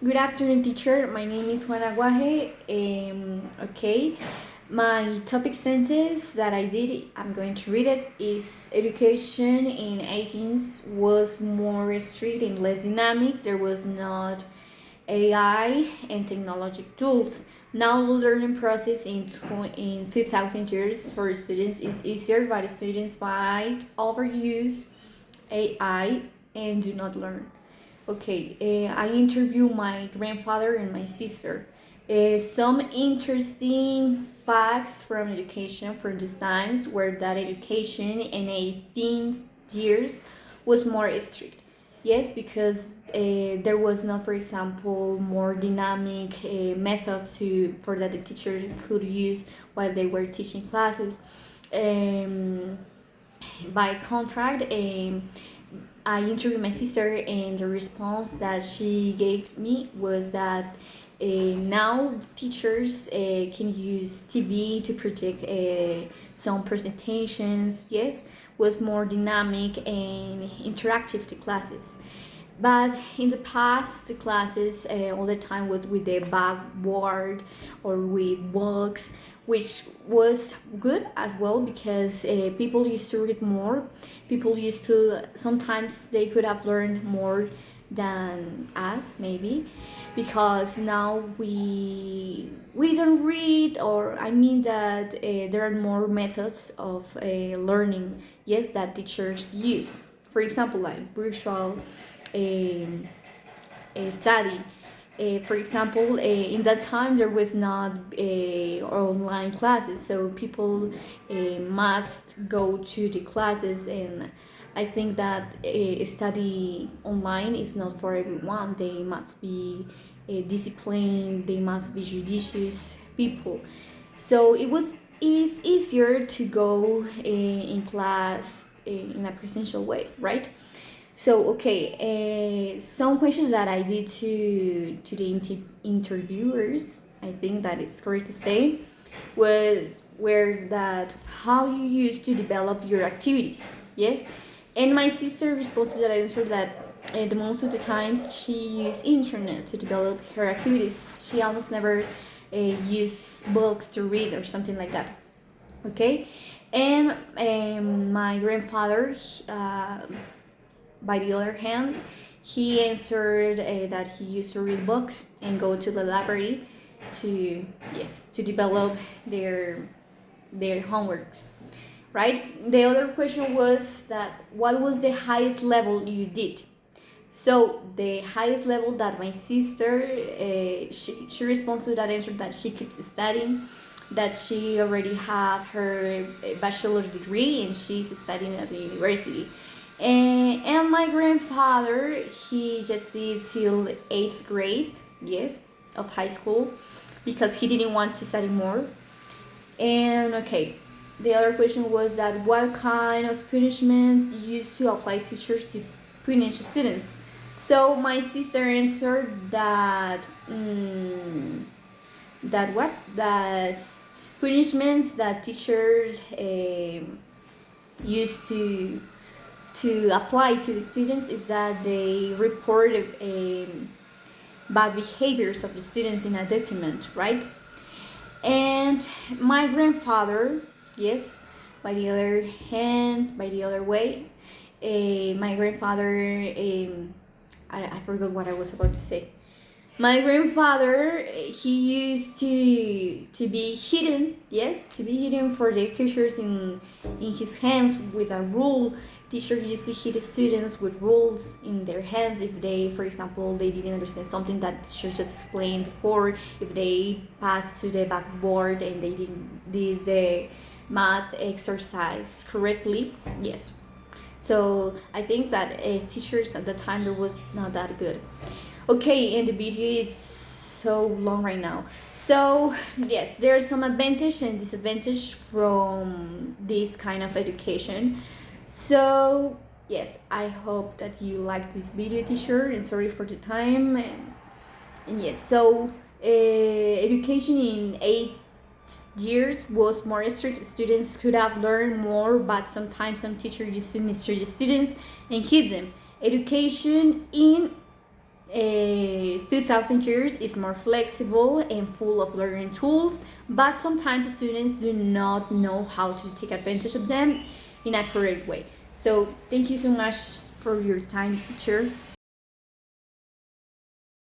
Good afternoon, teacher. My name is Juana Guaje. Okay, my topic sentence that I did, I'm going to read it, is education in 18th was more strict and less dynamic. There was not AI and technology tools. Now the learning process in 2000 years for students is easier, but students might overuse AI and do not learn. Okay, I interview my grandfather and my sister. Some interesting facts from education from those times were that education in 18 years was more strict. Yes, because there was not, for example, more dynamic methods for that the teacher could use while they were teaching classes. Um, by contract, I interviewed my sister, and the response that she gave me was that now teachers can use TV to project some presentations. Yes, was more dynamic and interactive to classes. But in the past, the classes all the time was with the backboard or with books, which was good as well because people used to read more. People used to, sometimes they could have learned more than us, maybe, because now we don't read, or I mean that there are more methods of learning, yes, that teachers use. For example, like virtual um, study. For example, in that time there was not online classes, so people must go to the classes, and I think that study online is not for everyone. They must be disciplined. They must be judicious people. So it was is easier to go in class in a presential way, right? So okay, some questions that I did to the interviewers, I think that it's correct to say, was were that how you used to develop your activities. Yes, and my sister responds to that answer that the most of the times she used internet to develop her activities. She almost never used books to read or something like that. Okay, and my grandfather. By the other hand, he answered that he used to read books and go to the library to, yes, to develop their their homeworks. Right. The other question was that what was the highest level you did? So the highest level that my sister, she responds to that answer that she keeps studying, that she already have her bachelor's degree and she's studying at the university. And my grandfather, he just did till 8th grade, yes, of high school, because he didn't want to study more. And okay, the other question was that what kind of punishments used to apply teachers to punish students? So my sister answered that that what that punishments that teachers used to apply to the students is that they report bad behaviors of the students in a document, right? And my grandfather, yes, by the other hand, by the other way, my grandfather, I forgot what I was about to say. My grandfather, he used to be hidden, yes, to be hidden for the teachers in his hands with a rule. Teachers used to hit students with rules in their hands if they, for example, they didn't understand something that teacher just explained before, if they passed to the backboard and they didn't did the math exercise correctly, yes. So I think that teachers at the time it was not that good. Okay, and the video it's so long right now. So yes, there are some advantage and disadvantage from this kind of education. So yes, I hope that you like this video, teacher, and sorry for the time. And yes, so education in 8 years was more strict. Students could have learned more, but sometimes some teachers used to mistreat the students and hit them. Education in 2000 years is more flexible and full of learning tools, but sometimes students do not know how to take advantage of them in a correct way. So thank you so much for your time, teacher.